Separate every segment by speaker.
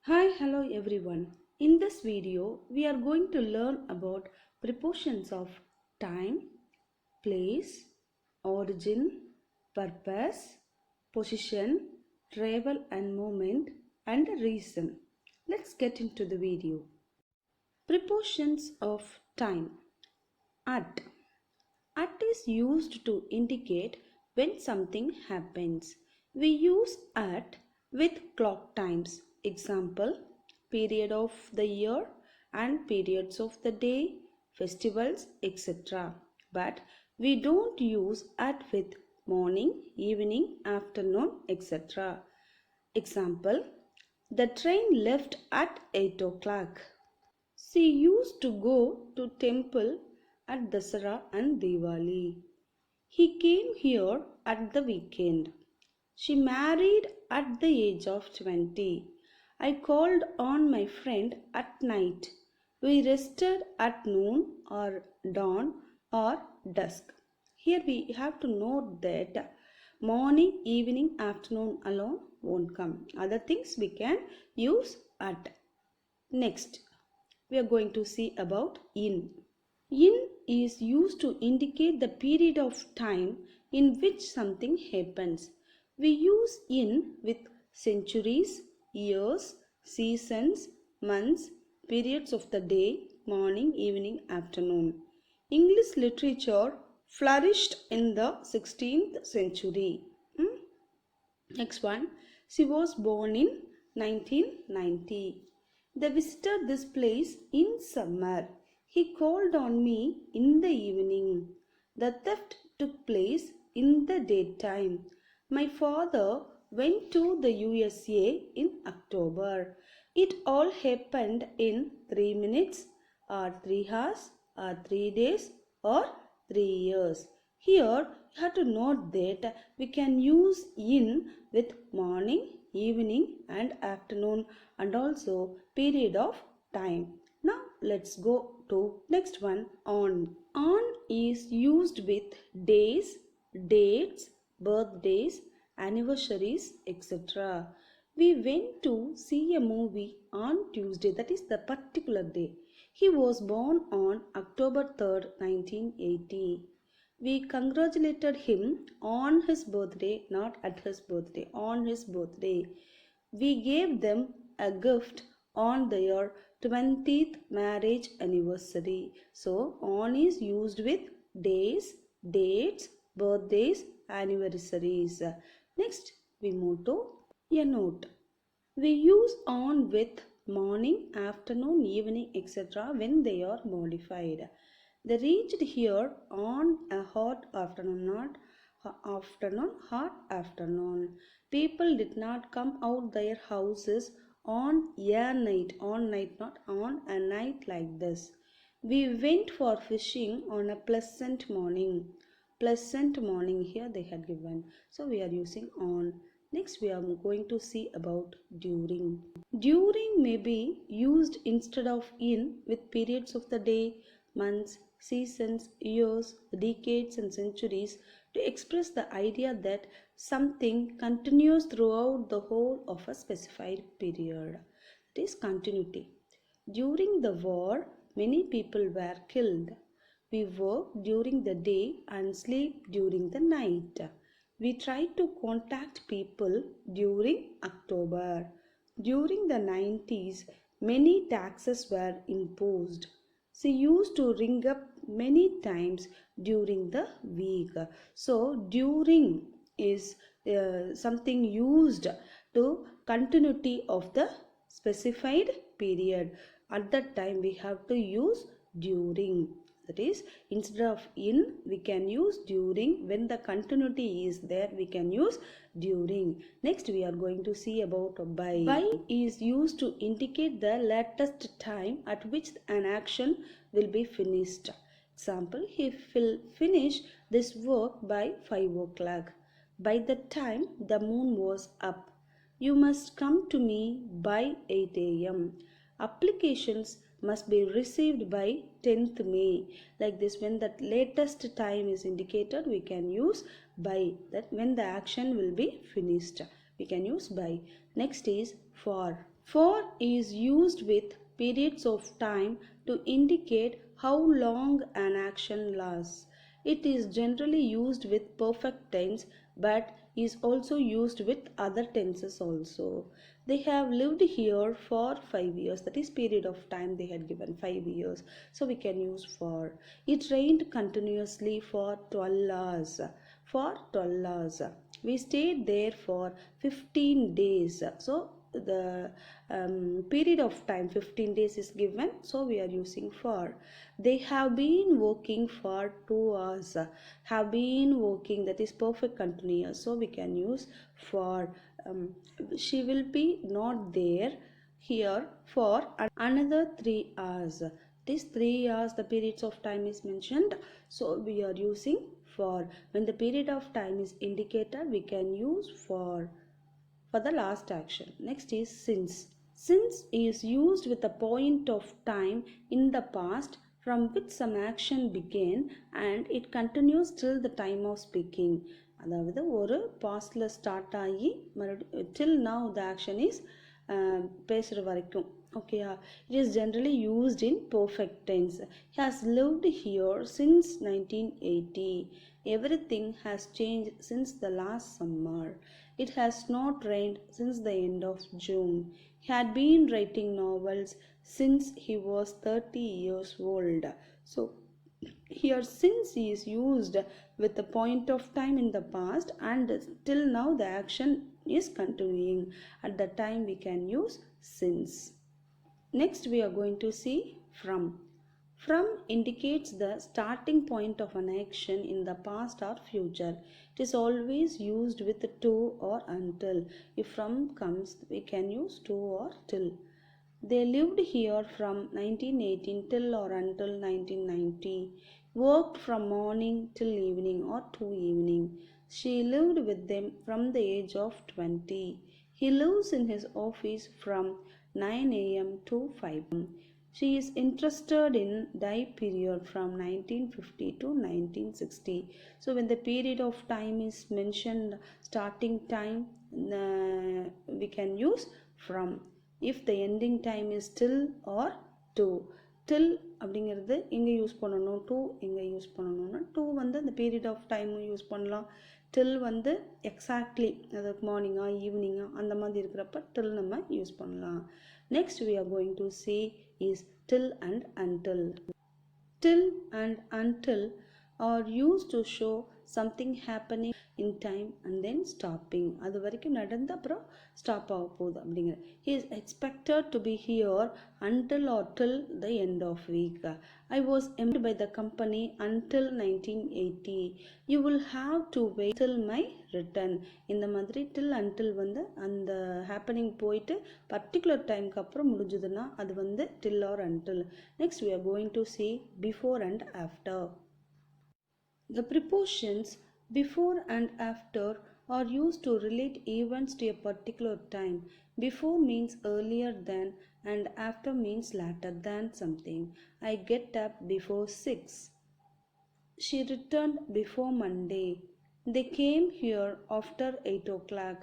Speaker 1: Hello everyone. In this video, we are going to learn about prepositions of time, place, origin, purpose, position, travel and movement, and reason. Let's get into the video. Prepositions of time. At. At is used to indicate when something happens. We use at with clock times. Example, period of the year and periods of the day, festivals, etc. But we don't use at with morning, evening, afternoon, etc. Example, the train left at 8 o'clock. She used to go to temple at Dasara and Diwali. He came here at the weekend. She married at the age of 20. I called on my friend at night. We rested at noon or dawn or dusk. Here we have to note that morning, evening, afternoon alone won't come. Other things we can use at. Next, we are going to see about in. In is used to indicate the period of time in which something happens. We use in with centuries, years, seasons, months, periods of the day, morning, evening, afternoon. English literature flourished in the 16th century. Next one, she was born in 1990. They visited this place in summer. He called on me in the evening. The theft took place in the daytime. My father went to the USA in October. It all happened in 3 minutes or 3 hours or 3 days or 3 years. Here you have to note that we can use in with morning, evening and afternoon and also period of time. Now let's go to next one, on. On is used with days, dates, birthdays, anniversaries, etc. We went to see a movie on Tuesday, that is the particular day. He was born on October 3rd, 1980. We congratulated him on his birthday, not at his birthday, on his birthday. We gave them a gift on their 20th marriage anniversary. So, on is used with days, dates, birthdays, anniversaries. Next, we move to a note. We use on with morning, afternoon, evening, etc. when they are modified. They reached here on a hot afternoon, not afternoon, hot afternoon. People did not come out their houses on night, not on a night like this. We went for fishing on a pleasant morning. Pleasant morning here they had given. So we are using on. Next we are going to see about during. During may be used instead of in with periods of the day, months, seasons, years, decades and centuries to express the idea that something continues throughout the whole of a specified period. That is continuity. During the war, many people were killed. We work during the day and sleep during the night. We try to contact people during October. During the 90s, many taxes were imposed. She used to ring up many times during the week. So, during is something used to continuity of the specified period. At that time, we have to use during. That is, instead of in, we can use during. When the continuity is there, we can use during. Next, we are going to see about by. By is used to indicate the latest time at which an action will be finished. Example, he will finish this work by 5 o'clock. By the time the moon was up. You must come to me by 8 a.m. Applications must be received by 10th May. Like this, when the latest time is indicated, we can use by. That when the action will be finished, we can use by. Next is for. For is used with periods of time to indicate how long an action lasts. It is generally used with perfect tense but is also used with other tenses also. They have lived here for 5 years. That is period of time they had given 5 years. So we can use for. It rained continuously for 12 hours. For 12 hours. We stayed there for 15 days. So the period of time 15 days is given, so we are using for. They have been working for 2 hours. Have been working, that is perfect continuous, so we can use for. She will be not there here for another 3 hours. This 3 hours the periods of time is mentioned, so we are using for. When the period of time is indicated, we can use for the last action. Next is since. Since is used with a point of time in the past from which some action began and it continues till the time of speaking. அதாவது ஒரு பாஸ்ட்ல start ஆகி மறுபடியும் till now the action is பேசுகிற வரைக்கும். Okay, it is generally used in perfect tense. He has lived here since 1980. Everything has changed since the last summer. It has not rained since the end of June. He had been writing novels since he was 30 years old. So here since is used with the point of time in the past and till now the action is continuing. At the time we can use since. Next we are going to see from. From indicates the starting point of an action in the past or future. It is always used with to or until. If from comes, we can use to or till. They lived here from 1918 till or until 1990. Worked from morning till evening or to evening. She lived with them from the age of 20. He lives in his office from 9 a.m. to 5 p.m. She is interested in die period from 1950 to 1960. So when the period of time is mentioned, starting time, we can use from. If the ending time is till or to. Till அப்படிங்கிறது எங்கே use பண்ணணும், two எங்கே use பண்ணணும்னா two வந்து அந்த period of டைமும் use பண்ணலாம். டில் வந்து எக்ஸாக்ட்லி அதுக்கு மார்னிங்கா ஈவினிங்கா அந்த மாதிரி இருக்கிறப்ப டில் நம்ம யூஸ் பண்ணலாம். Next we are going to see is till and until. Till and until are used to show something happening in time and then stopping. அது வரைக்கும் நடந்து அப்புறம் ஸ்டாப் ஆக போகுது அப்படிங்கிற. He is expected to be here until or till the end of week. I was employed by the company until 1980. You will have to wait till my return. இந்த மாதிரி till until வந்து அந்த happening போயிட்டு particular டைமுக்கு அப்புறம் முடிஞ்சதுன்னா அது வந்து till or until. Next we are going to see before and after. The prepositions before and after are used to relate events to a particular time. Before means earlier than and after means later than something. I get up before 6. She returned before Monday. They came here after 8 o'clock.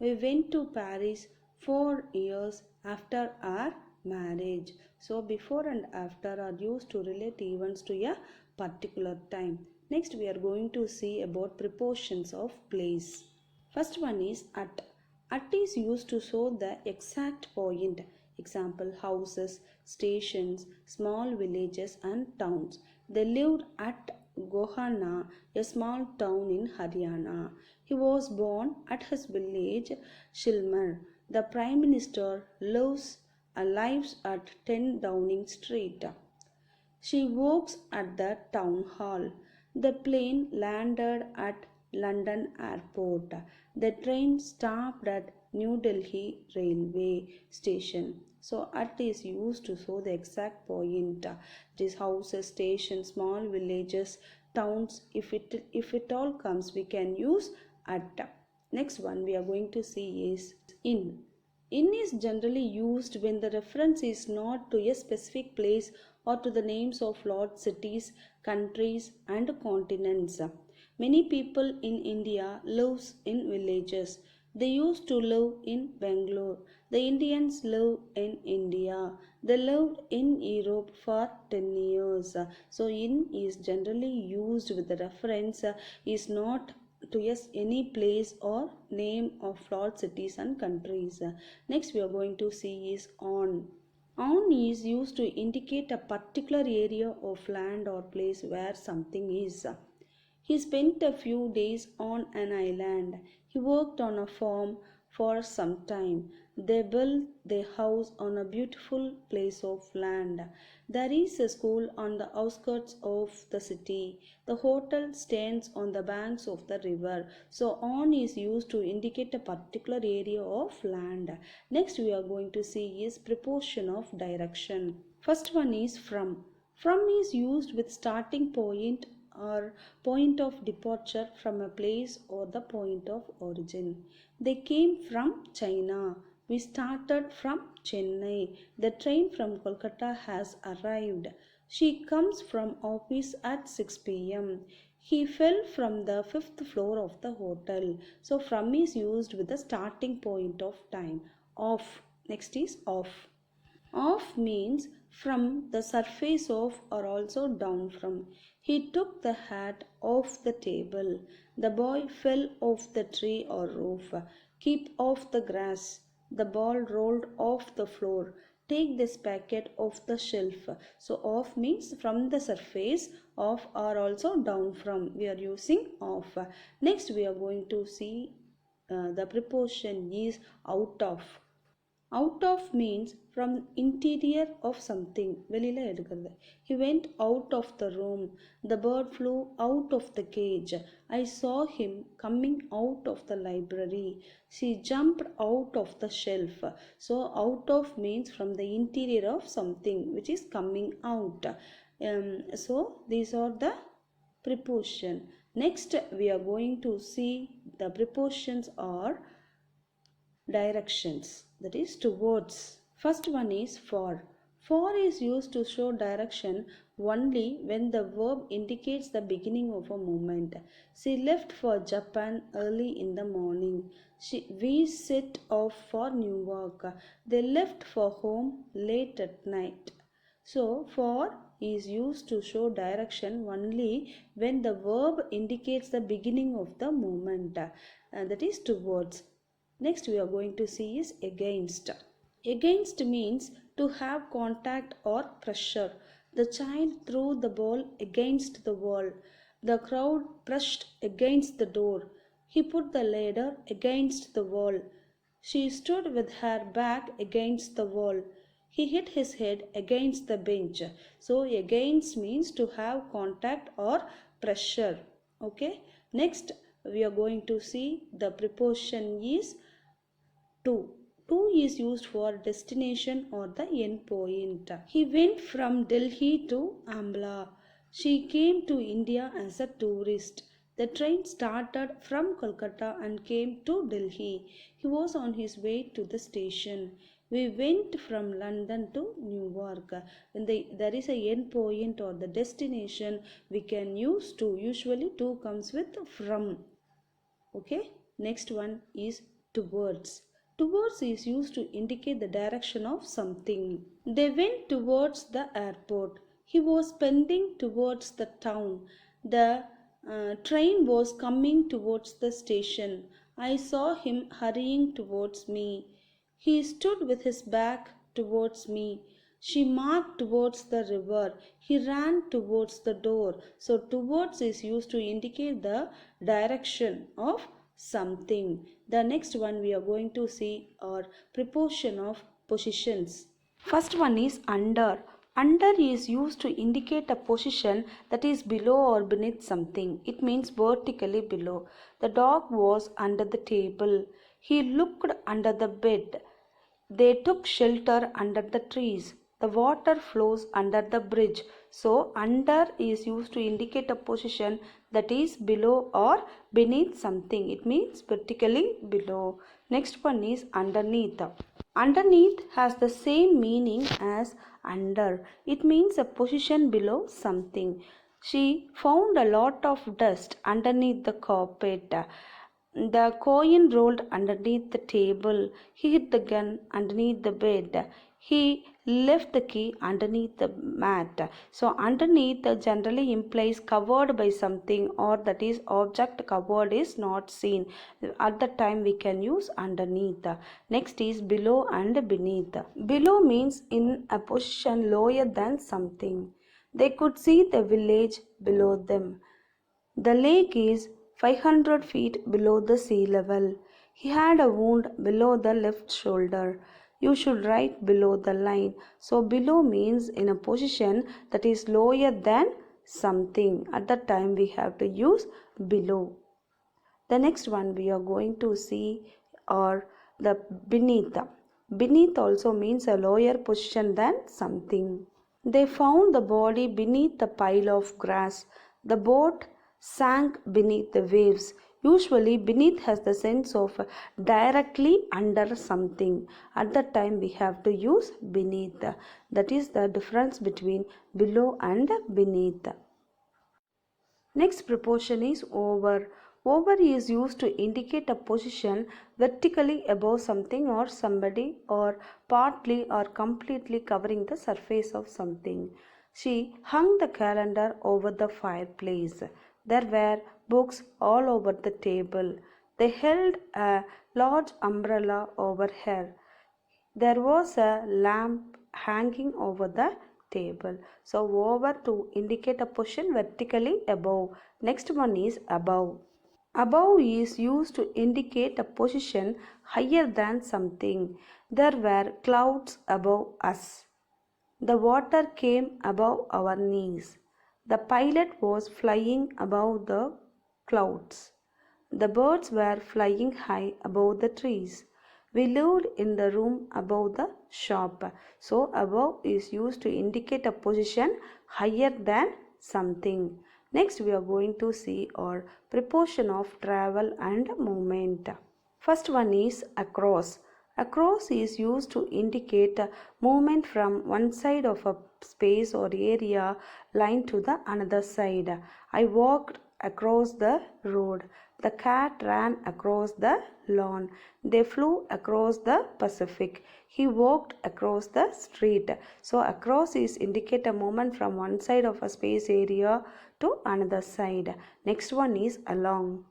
Speaker 1: We went to Paris 4 years after our marriage. So before and after are used to relate events to a particular time. Next we are going to see about prepositions of place. First one is at. At is used to show the exact point. Example, houses, stations, small villages and towns. They lived at Gohana, a small town in Haryana. He was born at his village Shilmar. The Prime Minister lives at 10 Downing Street. She works at the town hall. The plane landed at London Airport. The train stopped at New Delhi railway station. So at is used to show the exact point. It is houses, stations, small villages, towns. If it all comes, we can use at. Next one we are going to see is in. In is generally used when the reference is not to a specific place or to the names of large cities, countries and continents. Many people in India live in villages. They used to live in Bangalore. The Indians live in India. They lived in Europe for 10 years. So in is generally used with the reference is not to yes any place or name of large cities and countries. Next we are going to see is on. On is used to indicate a particular area of land or place where something is. He spent a few days on an island. He worked on a farm for some time. They built their house on a beautiful place of land. There is a school on the outskirts of the city. The hotel stands on the banks of the river. So on is used to indicate a particular area of land. Next we are going to see is preposition of direction. First one is from. From is used with starting point or point of departure from a place or the point of origin. They came from China. We started from Chennai. The train from Kolkata has arrived. She comes from office at 6 p.m. He fell from the fifth floor of the hotel. So from is used with the starting point of time. Off. Next is off. Off means from the surface of or also down from. He took the hat off the table. The boy fell off the tree or roof. Keep off the grass. The ball rolled off the floor. Take this packet off the shelf. So off means from the surface, off or also down from. We are using off. Next we are going to see the preposition is out of. Out of means from interior of something. வெளியில எடுக்கிறது. He went out of the room. The bird flew out of the cage. I saw him coming out of the library. She jumped out of the shelf. So out of means from the interior of something which is coming out. So these are the preposition. Next we are going to see the prepositions are directions, that is towards. First one is for is used to show direction only when the verb indicates the beginning of a movement. She left for Japan early in the morning. We set off for New York. They left for home late at night. So for is used to show direction only when the verb indicates the beginning of the movement, that is towards. Next we are going to see is against. Against means to have contact or pressure. The child threw the ball against the wall. The crowd pressed against the door. He put the ladder against the wall. She stood with her back against the wall. He hit his head against the bench. So against means to have contact or pressure. Okay. Next we are going to see the preposition is to. To is used for destination or the end point. He went from Delhi to Ambla. She came to India as a tourist. The train started from Kolkata and came to Delhi. He was on his way to the station. We went from London to New York. When there is a end point or the destination, we can use to. Usually to comes with from. Okay. Next one is towards. Towards is used to indicate the direction of something. They went towards the airport. He was pending towards the town. The train was coming towards the station. I saw him hurrying towards me. He stood with his back towards me. She marked towards the river. He ran towards the door. So towards is used to indicate the direction of something. The next one we are going to see are preposition of positions. First one is under. Under is used to indicate a position that is below or beneath something. It means vertically below. The dog was under the table. He looked under the bed. They took shelter under the trees. The water flows under the bridge. So under is used to indicate a position that is below or beneath something. It means vertically below. Next one is underneath. Underneath has the same meaning as under. It means a position below something. She found a lot of dust underneath the carpet. The coin rolled underneath the table. He hid the gun underneath the bed. He left the key underneath the mat. So, underneath generally implies covered by something, or that is object covered is not seen. At the time we can use underneath. Next is below and beneath. Below means in a position lower than something. They could see the village below them. The lake is 500 feet below the sea level. He had a wound below the left shoulder. You should write below the line. So, below means in a position that is lower than something. At that time, we have to use below. The next one we are going to see are the beneath. Beneath also means a lower position than something. They found the body beneath the pile of grass. The boat sank beneath the waves. Usually, beneath has the sense of directly under something. At that time, we have to use beneath. That is the difference between below and beneath. Next preposition is over. Over is used to indicate a position vertically above something or somebody, or partly or completely covering the surface of something. She hung the calendar over the fireplace. There were books all over the table. They held a large umbrella over her. There was a lamp hanging over the table. So, over to indicate a position vertically above. Next one is above. Above is used to indicate a position higher than something. There were clouds above us. The water came above our knees. The pilot was flying above the clouds. The birds were flying high above the trees. We lived in the room above the shop. So, above is used to indicate a position higher than something. Next, we are going to see our preposition of travel and movement. First one is across. Across is used to indicate movement from one side of a space or area line to the another side. I walked across the road. The cat ran across the lawn. They flew across the Pacific. He walked across the street. So across is indicate a movement from one side of a space area to another side. Next one is along.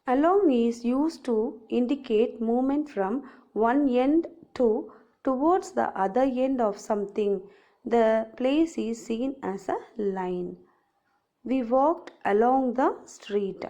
Speaker 1: Along is used to indicate movement from one end to towards the other end of something. The place is seen as a line. We walked along the street.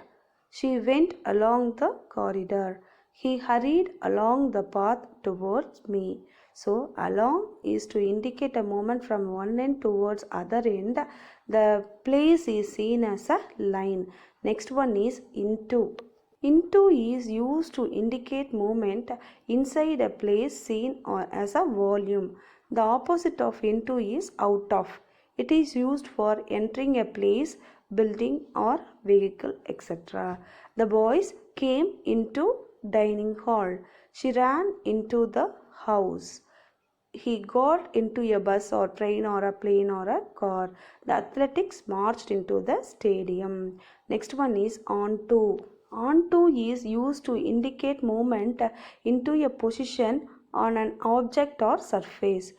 Speaker 1: She went along the corridor. He hurried along the path towards me. So, along is to indicate a movement from one end towards other end. The place is seen as a line. Next one is into. Into is used to indicate movement inside a place seen or as a volume. The opposite of into is out of. It is used for entering a place, building or vehicle, etc. The boys came into dining hall. She ran into the house. He got into a bus or train or a plane or a car. The athletics marched into the stadium. Next one is on to. On to is used to indicate movement into a position on an object or surface.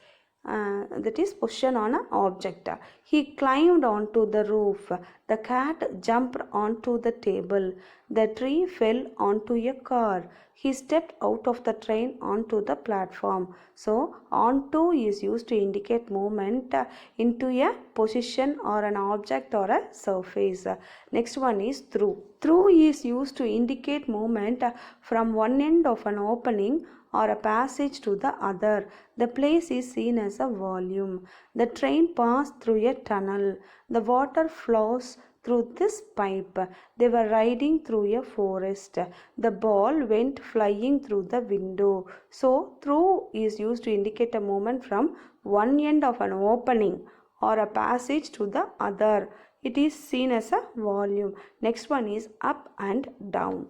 Speaker 1: That is position on an object. He climbed onto the roof. The cat jumped onto the table. The tree fell onto a car. He stepped out of the train onto the platform. So, onto is used to indicate movement into a position or an object or a surface. Next one is through. Through is used to indicate movement from one end of an opening or a passage to the other. The place is seen as a volume. The train passed through a tunnel. The water flows through this pipe. They were riding through a forest. The ball went flying through the window. So, through is used to indicate a movement from one end of an opening or a passage to the other. It is seen as a volume. Next one is up and down.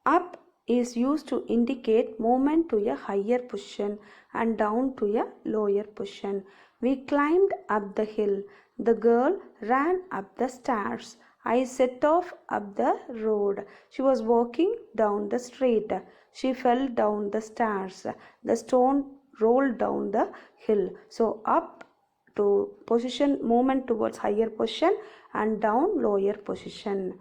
Speaker 1: Up is used to indicate movement to a higher position and down to a lower position. We climbed up the hill. The girl ran up the stairs. I set off up the road. She was walking down the street. She fell down the stairs. The stone rolled down the hill. So up to position, movement towards higher position, and down lower position.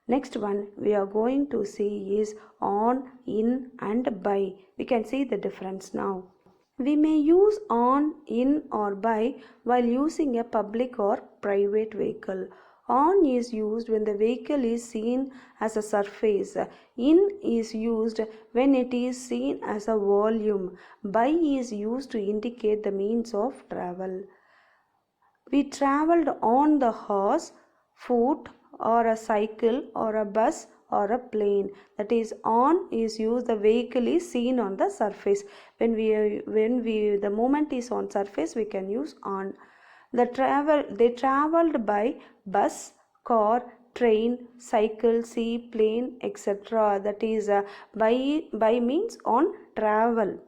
Speaker 1: Next one we are going to see is on, in and by. We can see the difference now. We may use on, in or by while using a public or private vehicle. On is used when the vehicle is seen as a surface. In is used when it is seen as a volume. By is used to indicate the means of travel. We traveled on the horse, foot, or a cycle, or a bus, or a plane. That is, on is used. The vehicle is seen on the surface. When the movement is on surface, we can use on. They traveled by bus, car, train, cycle, sea, plane, etc. That is, by means on travel.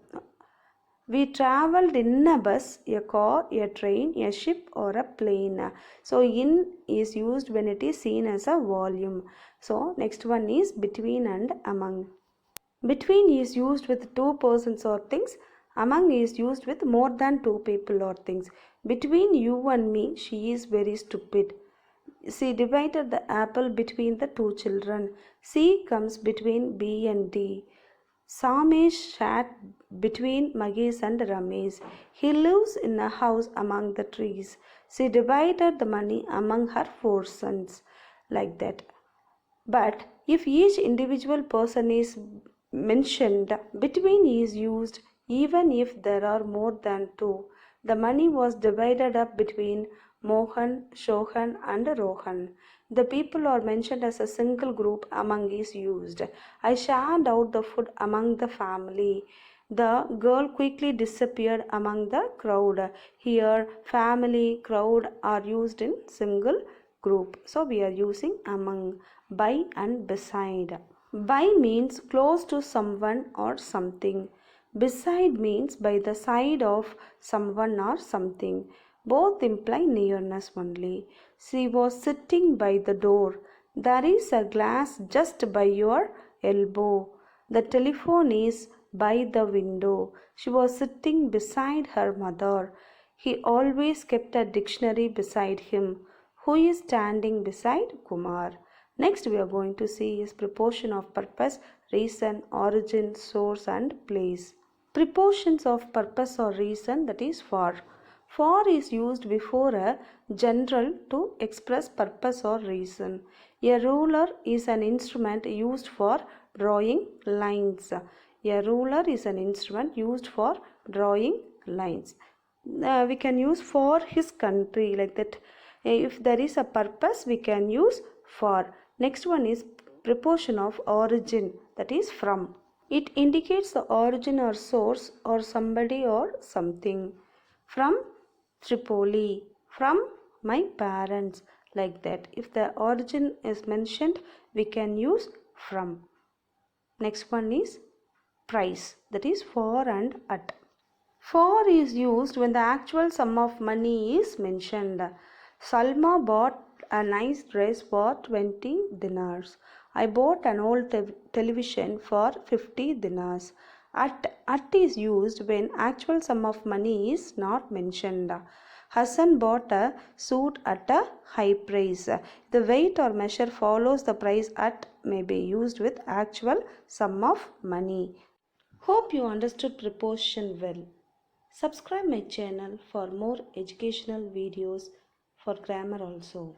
Speaker 1: We traveled in a bus, a car, a train, a ship or a plane. So in is used when it is seen as a volume. So next one is between and among. Between is used with two persons or things. Among is used with more than two people or things. Between you and me, she is very stupid. She divided the apple between the two children. C comes between B and D. Samesh sat between Magesh and Ramesh. He lives in a house among the trees. She divided the money among her four sons. Like that. But if each individual person is mentioned, between is used even if there are more than two. The money was divided up between Mohan, Shohan and Rohan. The people are mentioned as a single group among is used. I shared out the food among the family. The girl quickly disappeared among the crowd. Here, family, crowd are used in single group. So we are using among, by and beside. By means close to someone or something. Beside means by the side of someone or something. Both imply nearness only. She was sitting by the door. There is a glass just by your elbow. The telephone is by the window. She was sitting beside her mother. He always kept a dictionary beside him. Who is standing beside Kumar? Next we are going to see is preposition of purpose, reason, origin, source and place. Prepositions of purpose or reason, that is for. For is used before a general to express purpose or reason. A ruler is an instrument used for drawing lines. A ruler is an instrument used for drawing lines. We can use for his country, like that. If there is a purpose, we can use for. Next one is preposition of origin, that is from. It indicates the origin or source or somebody or something. From Tripoli, from my parents, like that. If the origin is mentioned, we can use from. Next one is price, that is for and at. For is used when the actual sum of money is mentioned. Salma bought a nice dress for 20 dinars. I bought an old television for 50 dinars. At is used when actual sum of money is not mentioned. Hassan bought a suit at a high price. The weight or measure follows the price at may be used with actual sum of money. Hope you understood preposition well. Subscribe my channel for more educational videos for grammar also.